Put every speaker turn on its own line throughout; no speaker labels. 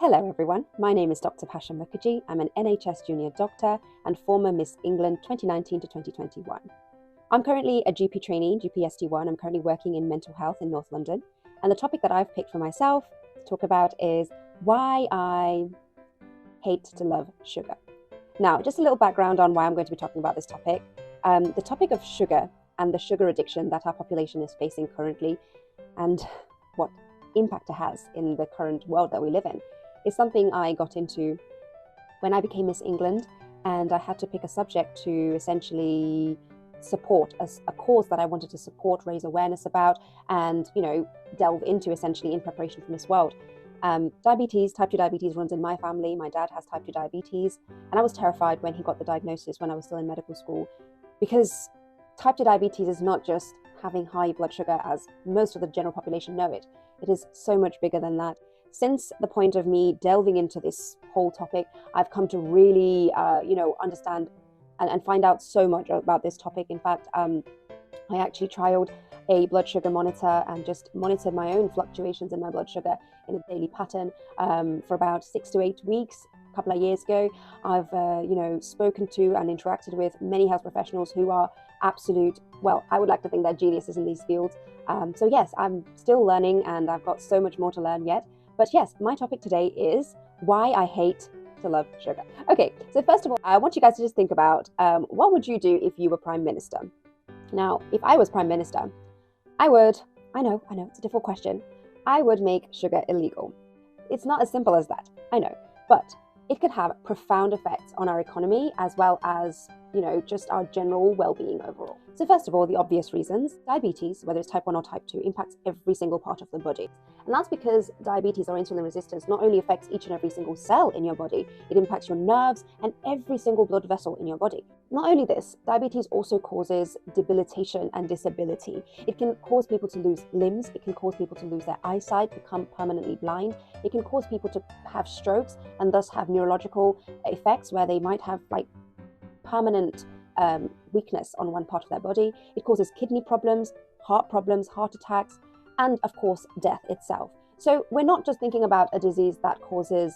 Hello everyone, my name is Dr. Bhasha Mukherjee. I'm an NHS junior doctor and former Miss England 2019 to 2021. I'm currently a GP trainee, GPSD1. I'm currently working in mental health in North London. And the topic that I've picked for myself to talk about is why I hate to love sugar. Now, just a little background on why I'm going to be talking about this topic. The topic of sugar and the sugar addiction that our population is facing currently and what impact it has in the current world that we live in is something I got into when I became Miss England, and I had to pick a subject to essentially support a cause that I wanted to support, raise awareness about, and delve into essentially in preparation for Miss World. Diabetes, type 2 diabetes runs in my family. My dad has type 2 diabetes, and I was terrified when he got the diagnosis when I was still in medical school, because type 2 diabetes is not just having high blood sugar as most of the general population know it. It is so much bigger than that. Since the point of me delving into this whole topic, I've come to really, understand and find out so much about this topic. In fact, I actually trialed a blood sugar monitor and just monitored my own fluctuations in my blood sugar in a daily pattern for about 6 to 8 weeks. A couple of years ago, I've spoken to and interacted with many health professionals who are absolute, well, I would like to think they're geniuses in these fields. So yes, I'm still learning and I've got so much more to learn yet. But yes, my topic today is why I hate to love sugar. Okay, so first of all, I want you guys to just think about what would you do if you were Prime Minister? Now, if I was Prime Minister, I know, it's a difficult question. I would make sugar illegal. It's not as simple as that, I know, but it could have profound effects on our economy as well as, just our general well-being overall. So first of all, the obvious reasons, diabetes, whether it's type 1 or type 2, impacts every single part of the body. And that's because diabetes or insulin resistance not only affects each and every single cell in your body, it impacts your nerves and every single blood vessel in your body. Not only this, diabetes also causes debilitation and disability. It can cause people to lose limbs, it can cause people to lose their eyesight, become permanently blind, it can cause people to have strokes and thus have neurological effects where they might have permanent weakness on one part of their body. It causes kidney problems, heart attacks, and of course, death itself. So we're not just thinking about a disease that causes,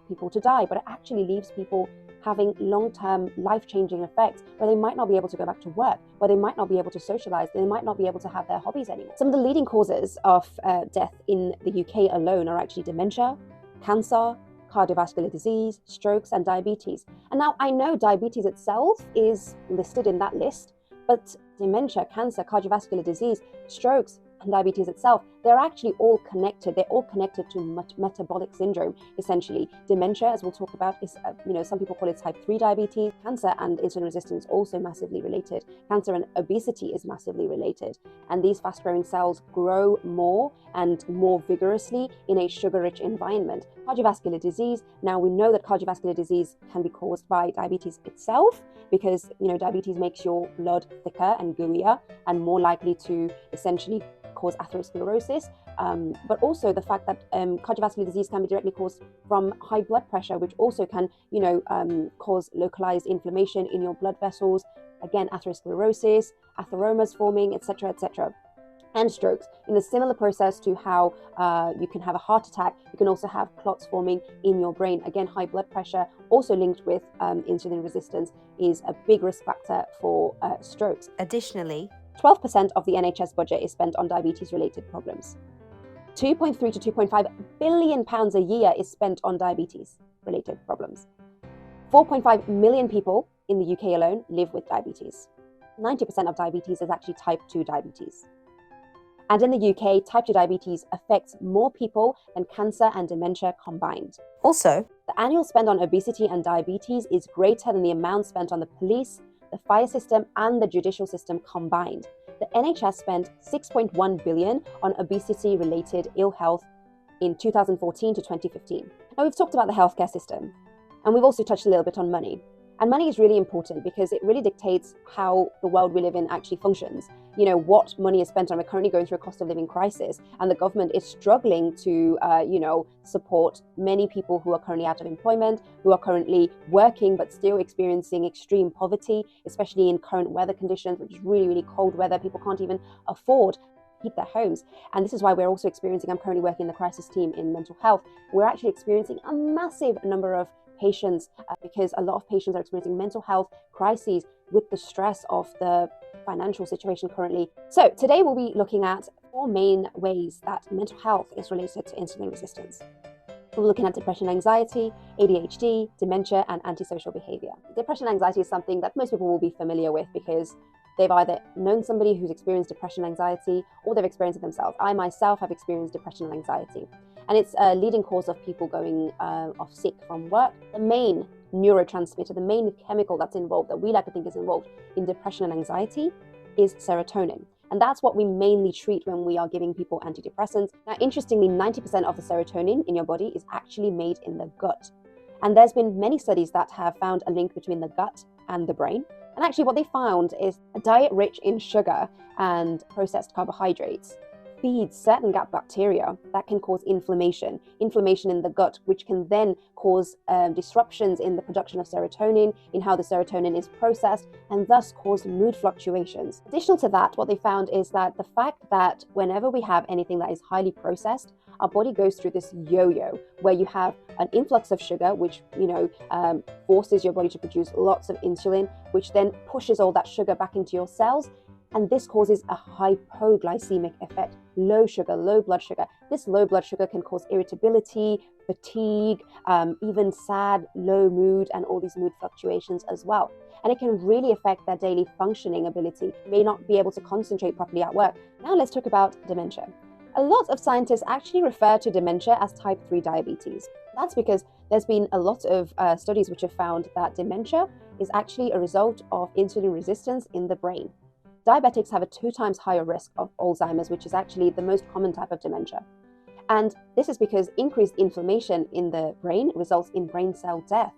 people to die, but it actually leaves people having long-term life-changing effects where they might not be able to go back to work, where they might not be able to socialize, they might not be able to have their hobbies anymore. Some of the leading causes of death in the UK alone are actually dementia, cancer, cardiovascular disease, strokes, and diabetes. And now I know diabetes itself is listed in that list, but dementia, cancer, cardiovascular disease, strokes, and diabetes itself, they're actually all connected. They're all connected to metabolic syndrome, essentially. Dementia, as we'll talk about, is, some people call it type 3 diabetes. Cancer and insulin resistance also massively related. Cancer and obesity is massively related. And these fast-growing cells grow more and more vigorously in a sugar-rich environment. Cardiovascular disease, now we know that cardiovascular disease can be caused by diabetes itself because, diabetes makes your blood thicker and gooier and more likely to essentially cause atherosclerosis, but also the fact that cardiovascular disease can be directly caused from high blood pressure, which also can, cause localized inflammation in your blood vessels, again, atherosclerosis, atheromas forming, etc., etc. And strokes. In a similar process to how you can have a heart attack, you can also have clots forming in your brain. Again, high blood pressure, also linked with insulin resistance, is a big risk factor for strokes. Additionally, 12% of the NHS budget is spent on diabetes-related problems. 2.3 to 2.5 billion pounds a year is spent on diabetes-related problems. 4.5 million people in the UK alone live with diabetes. 90% of diabetes is actually type 2 diabetes. And in the UK, type 2 diabetes affects more people than cancer and dementia combined. Also, the annual spend on obesity and diabetes is greater than the amount spent on the police, the fire system, and the judicial system combined. The NHS spent 6.1 billion on obesity-related ill health in 2014 to 2015. Now, we've talked about the healthcare system, and we've also touched a little bit on money. And money is really important because it really dictates how the world we live in actually functions. What money is spent on. We're currently going through a cost of living crisis, and the government is struggling to, support many people who are currently out of employment, who are currently working but still experiencing extreme poverty, especially in current weather conditions, which is really, really cold weather. People can't even afford keep their homes. And this is why we're also experiencing, I'm currently working in the crisis team in mental health, we're actually experiencing a massive number of patients because a lot of patients are experiencing mental health crises with the stress of the financial situation currently. So today we'll be looking at 4 main ways that mental health is related to insulin resistance. We're looking at depression, anxiety, ADHD, dementia, and antisocial behavior. Depression and anxiety is something that most people will be familiar with because they've either known somebody who's experienced depression and anxiety or they've experienced it themselves. I myself have experienced depression and anxiety, and it's a leading cause of people going off sick from work. The main neurotransmitter, the main chemical that's involved, that we like to think is involved in depression and anxiety, is serotonin. And that's what we mainly treat when we are giving people antidepressants. Now, interestingly, 90% of the serotonin in your body is actually made in the gut. And there's been many studies that have found a link between the gut and the brain. And actually what they found is a diet rich in sugar and processed carbohydrates feeds certain gut bacteria that can cause inflammation in the gut, which can then cause disruptions in the production of serotonin, in how the serotonin is processed, and thus cause mood fluctuations. Additional to that, what they found is that the fact that whenever we have anything that is highly processed, our body goes through this yo-yo where you have an influx of sugar, which forces your body to produce lots of insulin, which then pushes all that sugar back into your cells. And this causes a hypoglycemic effect, low sugar, low blood sugar. This low blood sugar can cause irritability, fatigue, even sad, low mood, and all these mood fluctuations as well. And it can really affect their daily functioning ability. You may not be able to concentrate properly at work. Now let's talk about dementia. A lot of scientists actually refer to dementia as type 3 diabetes. That's because there's been a lot of studies which have found that dementia is actually a result of insulin resistance in the brain. Diabetics have a 2 times higher risk of Alzheimer's, which is actually the most common type of dementia. And this is because increased inflammation in the brain results in brain cell death.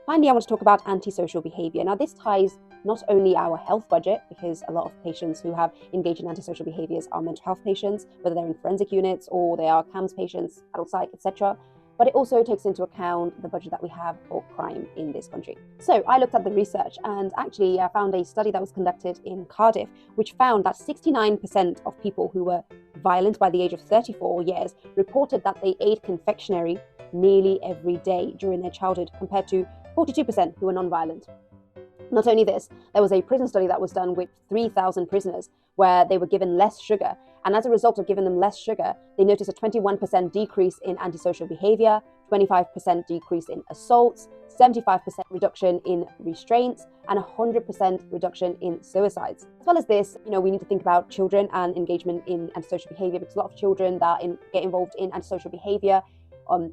Finally, I want to talk about antisocial behavior. Now, this ties not only our health budget, because a lot of patients who have engaged in antisocial behaviors are mental health patients, whether they're in forensic units or they are CAMHS patients, adult psych, etc., but it also takes into account the budget that we have for crime in this country. So I looked at the research and actually found a study that was conducted in Cardiff, which found that 69% of people who were violent by the age of 34 years reported that they ate confectionery nearly every day during their childhood, compared to 42% who were non-violent. Not only this, there was a prison study that was done with 3,000 prisoners where they were given less sugar. And as a result of giving them less sugar, they noticed a 21% decrease in antisocial behavior, 25% decrease in assaults, 75% reduction in restraints, and 100% reduction in suicides. As well as this, we need to think about children and engagement in antisocial behavior, because a lot of children that get involved in antisocial behavior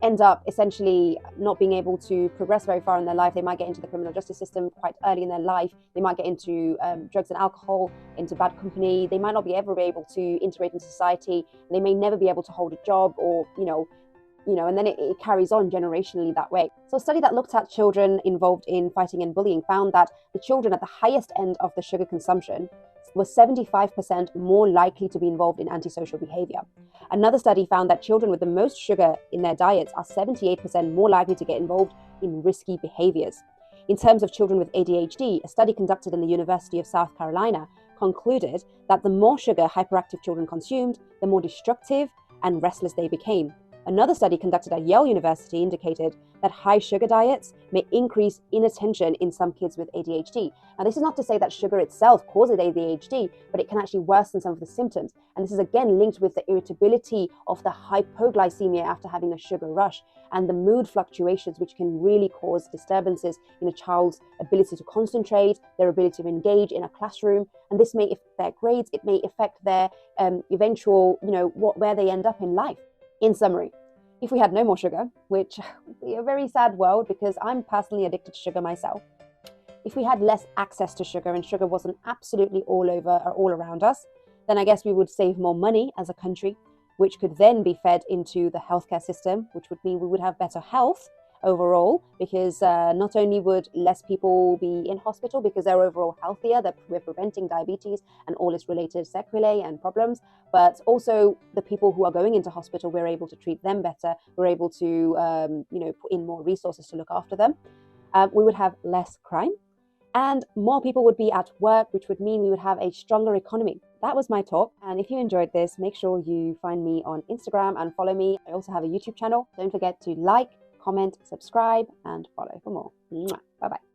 end up essentially not being able to progress very far in their life. They might get into the criminal justice system quite early in their life. They might get into drugs and alcohol, into bad company. They might not be ever be able to integrate into society. They may never be able to hold a job, or and then it carries on generationally that way. So a study that looked at children involved in fighting and bullying found that the children at the highest end of the sugar consumption were 75% more likely to be involved in antisocial behavior. Another study found that children with the most sugar in their diets are 78% more likely to get involved in risky behaviors. In terms of children with ADHD, a study conducted in the University of South Carolina concluded that the more sugar hyperactive children consumed, the more destructive and restless they became. Another study conducted at Yale University indicated that high sugar diets may increase inattention in some kids with ADHD. Now, this is not to say that sugar itself causes ADHD, but it can actually worsen some of the symptoms. And this is again linked with the irritability of the hypoglycemia after having a sugar rush, and the mood fluctuations, which can really cause disturbances in a child's ability to concentrate, their ability to engage in a classroom. And this may affect their grades, it may affect their eventual, where they end up in life. In summary, if we had no more sugar, which would be a very sad world because I'm personally addicted to sugar myself. If we had less access to sugar and sugar wasn't absolutely all over or all around us, then I guess we would save more money as a country, which could then be fed into the healthcare system, which would mean we would have better health overall, because not only would less people be in hospital because they're overall healthier, that we're preventing diabetes and all its related sequelae and problems, but also the people who are going into hospital, we're able to treat them better, we're able to put in more resources to look after them. We would have less crime, and more people would be at work, which would mean we would have a stronger economy. that was my talk. And if you enjoyed this, make sure you find me on Instagram and follow me. I also have a YouTube channel. Don't forget to like, comment, subscribe, and follow for more. Mwah.